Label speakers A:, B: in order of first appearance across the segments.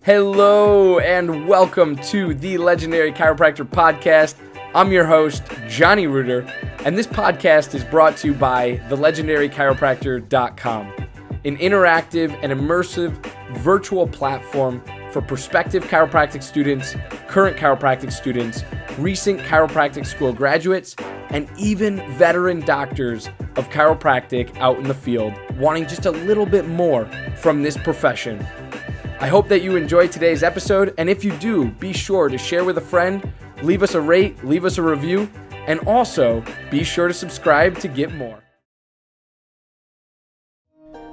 A: Hello and welcome to the Legendary Chiropractor Podcast. I'm your host, Johnny Reuter, and this podcast is brought to you by thelegendarychiropractor.com, an interactive and immersive virtual platform for prospective chiropractic students, current chiropractic students, recent chiropractic school graduates, and even veteran doctors of chiropractic out in the field wanting just a little bit more from this profession. I hope that you enjoyed today's episode, and if you do, be sure to share with a friend, leave us a rate, leave us a review, and also be sure to subscribe to get more.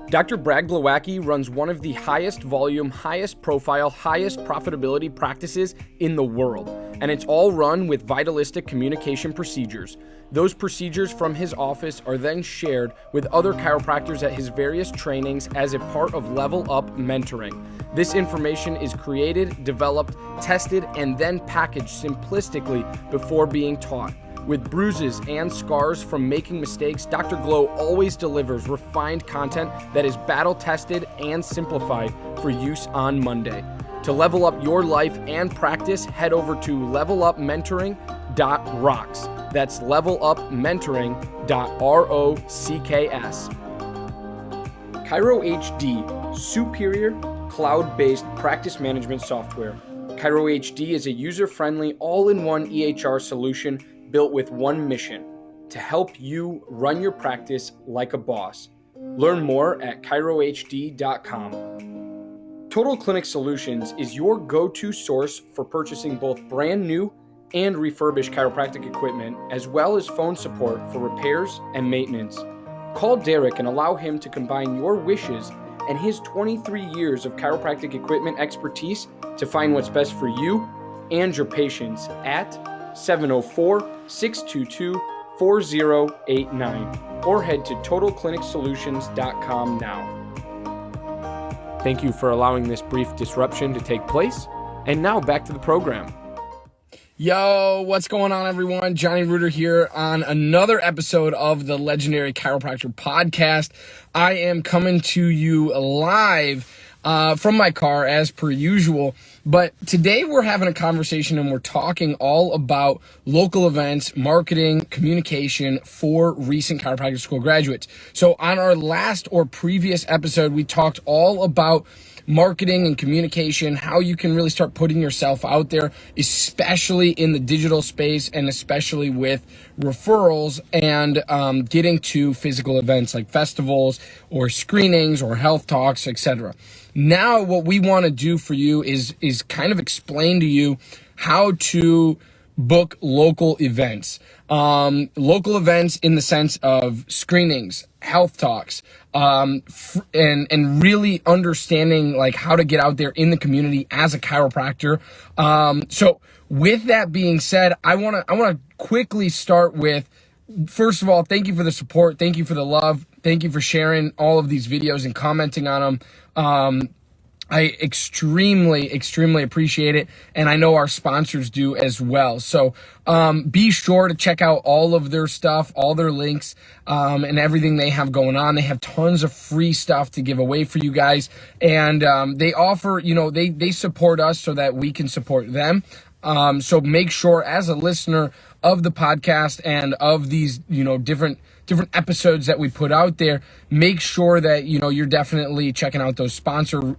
A: Dr. Brad Glowacki runs one of the highest volume, highest profile, highest profitability practices in the world, and it's all run with vitalistic communication procedures. Those procedures from his office are then shared with other chiropractors at his various trainings as a part of Level Up mentoring. This information is created, developed, tested, and then packaged simplistically before being taught. With bruises and scars from making mistakes, Dr. Glow always delivers refined content that is battle-tested and simplified for use on Monday. To level up your life and practice, head over to levelupmentoring.rocks. That's levelupmentoring.rocks. Chiro HD, superior cloud-based practice management software. Chiro HD is a user-friendly, all-in-one EHR solution built with one mission: to help you run your practice like a boss. Learn more at chirohd.com. Total Clinic Solutions is your go-to source for purchasing both brand new and refurbished chiropractic equipment, as well as phone support for repairs and maintenance. Call Derek and allow him to combine your wishes and his 23 years of chiropractic equipment expertise to find what's best for you and your patients at 704-622-4089 or head to totalclinicsolutions.com now. Thank you for allowing this brief disruption to take place. And now back to the program. Yo, what's going on, everyone? Johnny Reuter here on another episode of the Legendary Chiropractor Podcast. I am coming to you live from my car as per usual, but today we're having a conversation and we're talking all about local events, marketing, communication for recent chiropractic school graduates. So on our last or previous episode, we talked all about marketing and communication, how you can really start putting yourself out there, especially in the digital space and especially with referrals and getting to physical events like festivals or screenings or health talks, etc. Now what we want to do for you is kind of explain to you how to book local events. Local events in the sense of screenings, health talks, and really understanding like how to get out there in the community as a chiropractor. So with that being said, I want to quickly start with, first of all, thank you for the support. Thank you for the love. Thank you for sharing all of these videos and commenting on them. I extremely appreciate it, and I know our sponsors do as well. So be sure to check out all of their stuff, all their links, and everything they have going on. They have tons of free stuff to give away for you guys, and they offer, they support us so that we can support them. So make sure, as a listener of the podcast and of these, different episodes that we put out there, make sure that, you're definitely checking out those sponsor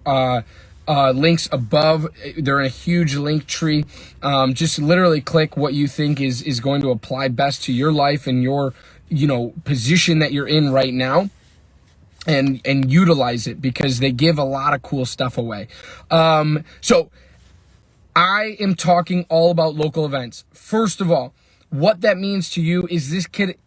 A: links above. They're in a huge link tree. Just literally click what you think is going to apply best to your life and your, position that you're in right now. And utilize it because they give a lot of cool stuff away. So I am talking all about local events. First of all, what that means to you is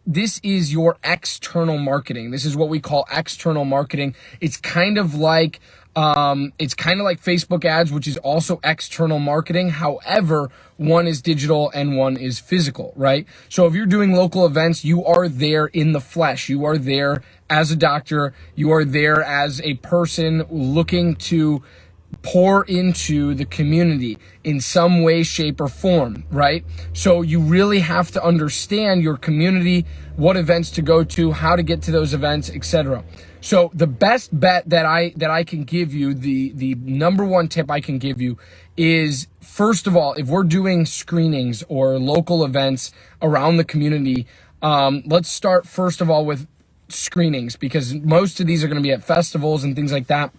A: this is your external marketing. This is what we call external marketing. It's kind of like Facebook ads, which is also external marketing. However, one is digital and one is physical, right? So if you're doing local events, you are there in the flesh. You are there as a doctor. You are there as a person looking to pour into the community in some way, shape, or form, right? So you really have to understand your community, what events to go to, how to get to those events, etc. So the best bet that I can give you, the number one tip I can give you is, first of all, if we're doing screenings or local events around the community, let's start first of all with screenings, because most of these are going to be at festivals and things like that.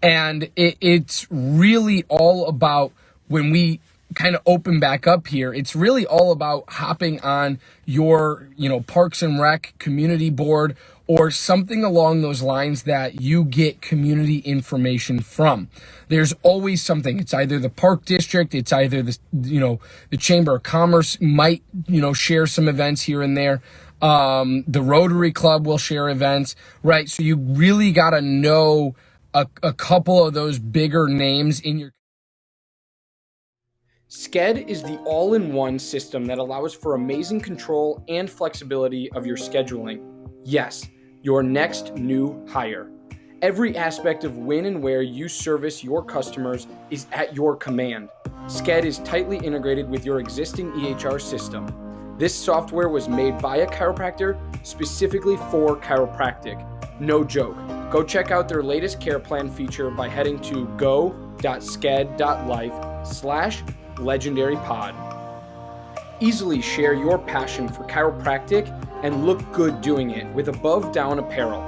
A: And it's really all about, when we kind of open back up here, it's really all about hopping on your, Parks and Rec community board or something along those lines that you get community information from. There's always something. It's either the park district, it's either the Chamber of Commerce might, share some events here and there. The Rotary Club will share events, right? So you really got to know a couple of those bigger names in your. Sked is the all-in-one system that allows for amazing control and flexibility of your scheduling. Yes, your next new hire. Every aspect of when and where you service your customers is at your command. Sked is tightly integrated with your existing EHR system. This software was made by a chiropractor specifically for chiropractic. No joke. Go check out their latest care plan feature by heading to go.sked.life/legendarypod. Easily share your passion for chiropractic and look good doing it with Above Down apparel,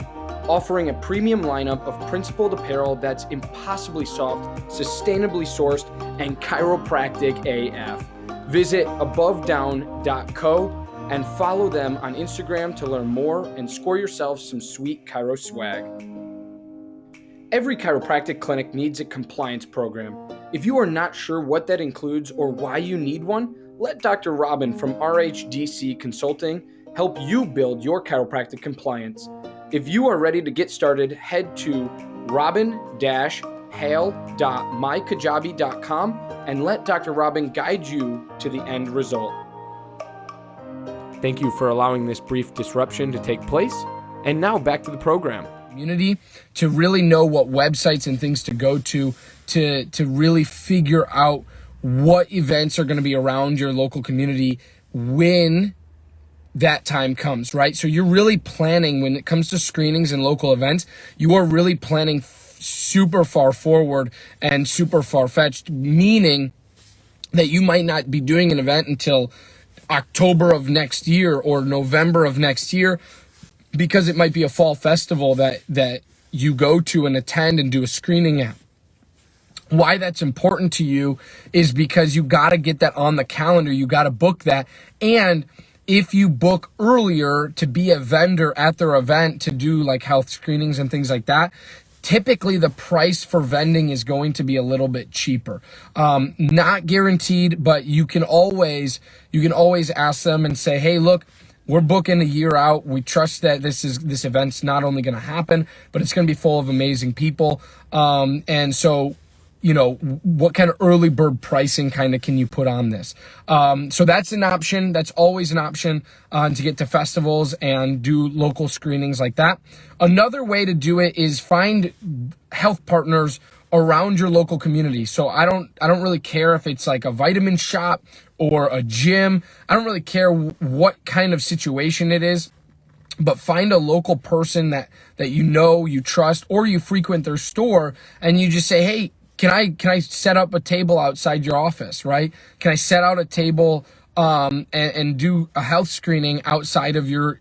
A: offering a premium lineup of principled apparel that's impossibly soft, sustainably sourced, and chiropractic AF. Visit abovedown.co and follow them on Instagram to learn more and score yourself some sweet chiro swag. Every chiropractic clinic needs a compliance program. If you are not sure what that includes or why you need one, let Dr. Robin from RHDC Consulting help you build your chiropractic compliance. If you are ready to get started, head to robin-hale.mykajabi.com and let Dr. Robin guide you to the end result. Thank you for allowing this brief disruption to take place. And now back to the program. Community to really know what websites and things to go to really figure out what events are going to be around your local community when that time comes, right? So you're really planning, when it comes to screenings and local events, you are really planning super far forward and super far-fetched, meaning that you might not be doing an event until October of next year or November of next year, because it might be a fall festival that you go to and attend and do a screening at. Why that's important to you is because you got to get that on the calendar. You got to book that. And if you book earlier to be a vendor at their event to do like health screenings and things like that, typically the price for vending is going to be a little bit cheaper. Not guaranteed, but you can always ask them and say, hey, look, we're booking a year out. We trust that this event's not only going to happen, but it's going to be full of amazing people. And so, what kind of early bird pricing kind of can you put on this? So that's an option. That's always an option to get to festivals and do local screenings like that. Another way to do it is find health partners around your local community. So I don't really care if it's like a vitamin shop or a gym. I don't really care what kind of situation it is, but find a local person that you trust, or you frequent their store and you just say, hey, can I set up a table outside your office, right? Can I set out a table and do a health screening outside of your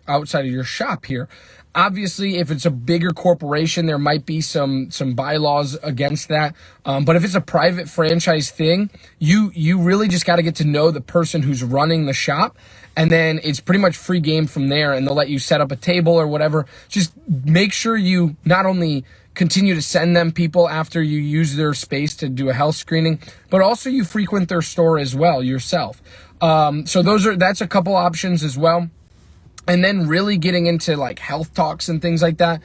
A: shop here? Obviously, if it's a bigger corporation, there might be some bylaws against that. But if it's a private franchise thing, you really just got to get to know the person who's running the shop, and then it's pretty much free game from there, and they'll let you set up a table or whatever. Just make sure you not only continue to send them people after you use their space to do a health screening, but also you frequent their store as well yourself. So that's a couple options as well. And then really getting into like health talks and things like that.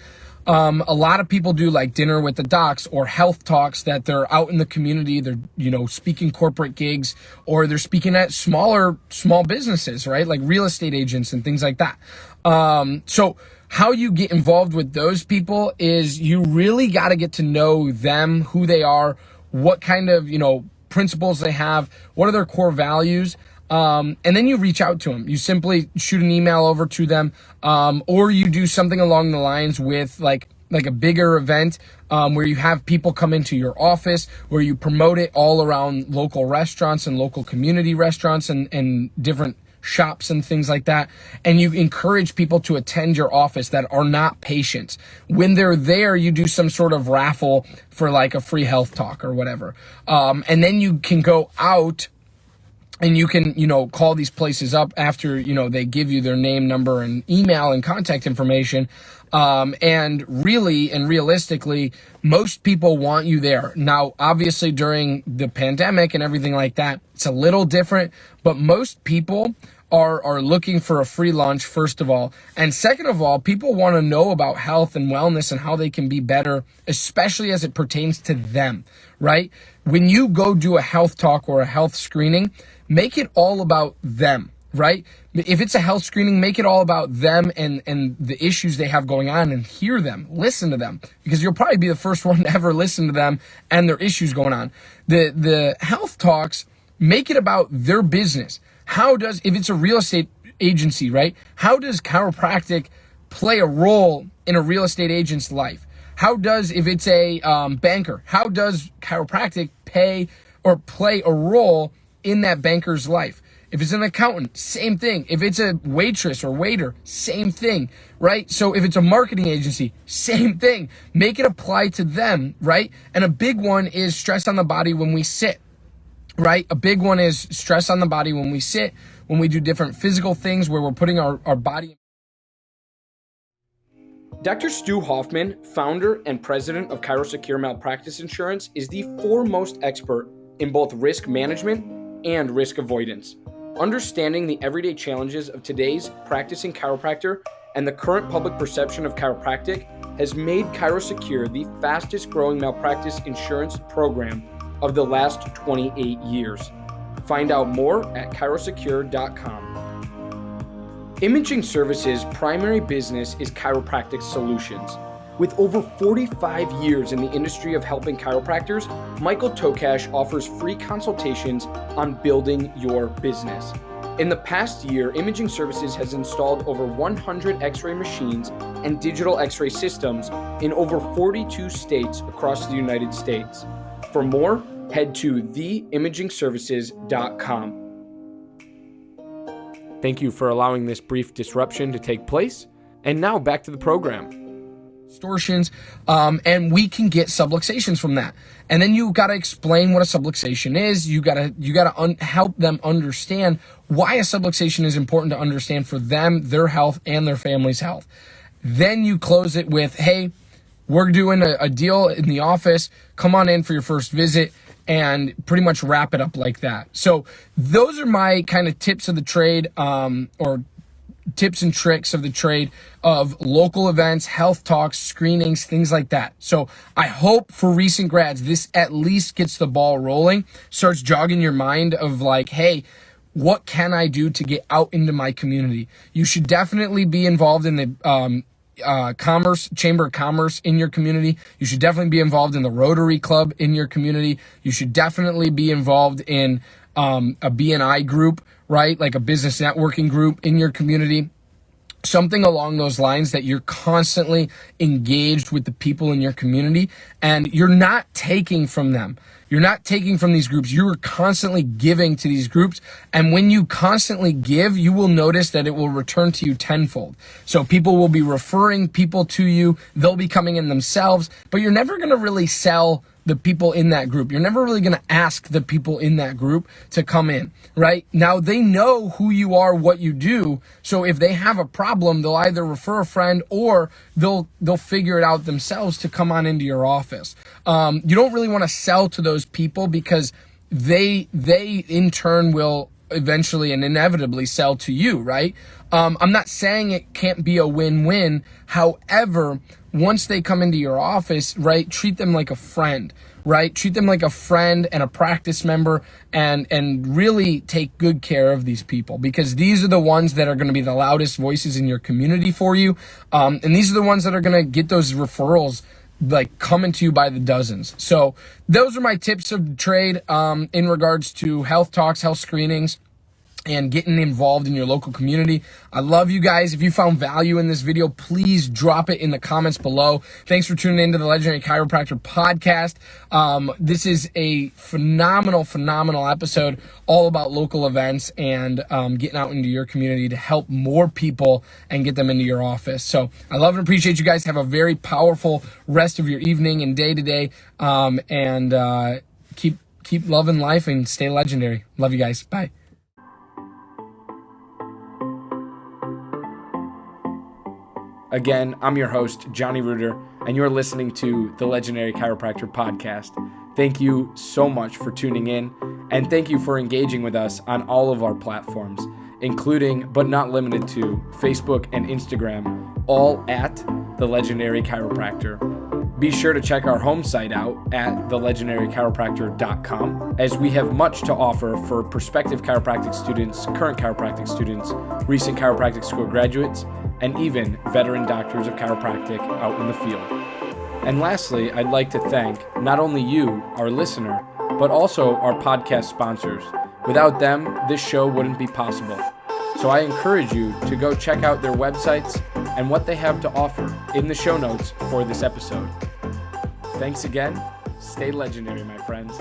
A: A lot of people do like dinner with the docs or health talks that they're out in the community. They're, speaking corporate gigs, or they're speaking at small businesses, right? Like real estate agents and things like that. So how you get involved with those people is you really got to get to know them, who they are, what kind of, principles they have, what are their core values. And then you reach out to them. You simply shoot an email over to them, or you do something along the lines with like a bigger event, where you have people come into your office, where you promote it all around local restaurants and local community restaurants and different shops and things like that. And you encourage people to attend your office that are not patients. When they're there, you do some sort of raffle for like a free health talk or whatever. And then you can go out and you can, call these places up after, they give you their name, number, and email and contact information. And really and realistically, most people want you there. Now, obviously during the pandemic and everything like that, it's a little different, but most people are looking for a free lunch, first of all. And second of all, people want to know about health and wellness and how they can be better, especially as it pertains to them, right? When you go do a health talk or a health screening, make it all about them, right? If it's a health screening, make it all about them and the issues they have going on, and hear them, listen to them, because you'll probably be the first one to ever listen to them and their issues going on. The health talks, make it about their business. If it's a real estate agency, right? How does chiropractic play a role in a real estate agent's life? If it's a banker, how does chiropractic play a role in that banker's life? If it's an accountant, same thing. If it's a waitress or waiter, same thing, right? So if it's a marketing agency, same thing. Make it apply to them, right? And a big one is stress on the body when we sit, right? A big one is stress on the body when we sit, when we do different physical things where we're putting our body. Dr. Stu Hoffman, founder and president of Chiropractic Malpractice Insurance, is the foremost expert in both risk management and risk avoidance. Understanding the everyday challenges of today's practicing chiropractor and the current public perception of chiropractic has made Chiropractor the fastest growing malpractice insurance program of the last 28 years. Find out more at chirosecure.com. Imaging Services' primary business is chiropractic solutions. With over 45 years in the industry of helping chiropractors, Michael Tokash offers free consultations on building your business. In the past year, Imaging Services has installed over 100 X-ray machines and digital X-ray systems in over 42 states across the United States. For more, head to theimagingservices.com. Thank you for allowing this brief disruption to take place. And now back to the program. Distortions, and we can get subluxations from that. And then you got to explain what a subluxation is. You got to help them understand why a subluxation is important to understand for them, their health, and their family's health. Then you close it with, hey, we're doing a deal in the office. Come on in for your first visit, and pretty much wrap it up like that. So those are my kind of tips of the trade, or tips and tricks of the trade of local events, health talks, screenings, things like that. So I hope for recent grads, this at least gets the ball rolling, starts jogging your mind of like, hey, what can I do to get out into my community? You should definitely be involved in the Chamber of Commerce in your community. You should definitely be involved in the Rotary Club in your community. You should definitely be involved in a B&I group, right? Like a business networking group in your community. Something along those lines that you're constantly engaged with the people in your community and you're not taking from them. You're not taking from these groups. You're constantly giving to these groups. And when you constantly give, you will notice that it will return to you tenfold. So people will be referring people to you. They'll be coming in themselves, but you're never going to really sell the people in that group. You're never really going to ask the people in that group to come in, right? Now they know who you are, what you do. So if they have a problem, they'll either refer a friend or they'll figure it out themselves to come on into your office. You don't really want to sell to those people because they in turn will eventually and inevitably sell to you, right? I'm not saying it can't be a win-win. However, once they come into your office, right, treat them like a friend, right? Treat them like a friend and a practice member and really take good care of these people because these are the ones that are going to be the loudest voices in your community for you. And these are the ones that are going to get those referrals like coming to you by the dozens. So those are my tips of the trade in regards to health talks, health screenings. and getting involved in your local community. I love you guys. If you found value in this video, please drop it in the comments below. Thanks for tuning into the Legendary Chiropractor podcast. This is a phenomenal episode all about local events and getting out into your community to help more people and get them into your office. So I love and appreciate you guys. Have a very powerful rest of your evening and day today. Keep loving life and stay legendary. Love you guys. Bye. Again, I'm your host, Johnny Reuter, and you're listening to the Legendary Chiropractor podcast. Thank you so much for tuning in, and thank you for engaging with us on all of our platforms, including, but not limited to, Facebook and Instagram, all at The Legendary Chiropractor. Be sure to check our home site out at thelegendarychiropractor.com, as we have much to offer for prospective chiropractic students, current chiropractic students, recent chiropractic school graduates, and even veteran doctors of chiropractic out in the field. And lastly, I'd like to thank not only you, our listener, but also our podcast sponsors. Without them, this show wouldn't be possible. So I encourage you to go check out their websites and what they have to offer in the show notes for this episode. Thanks again. Stay legendary, my friends.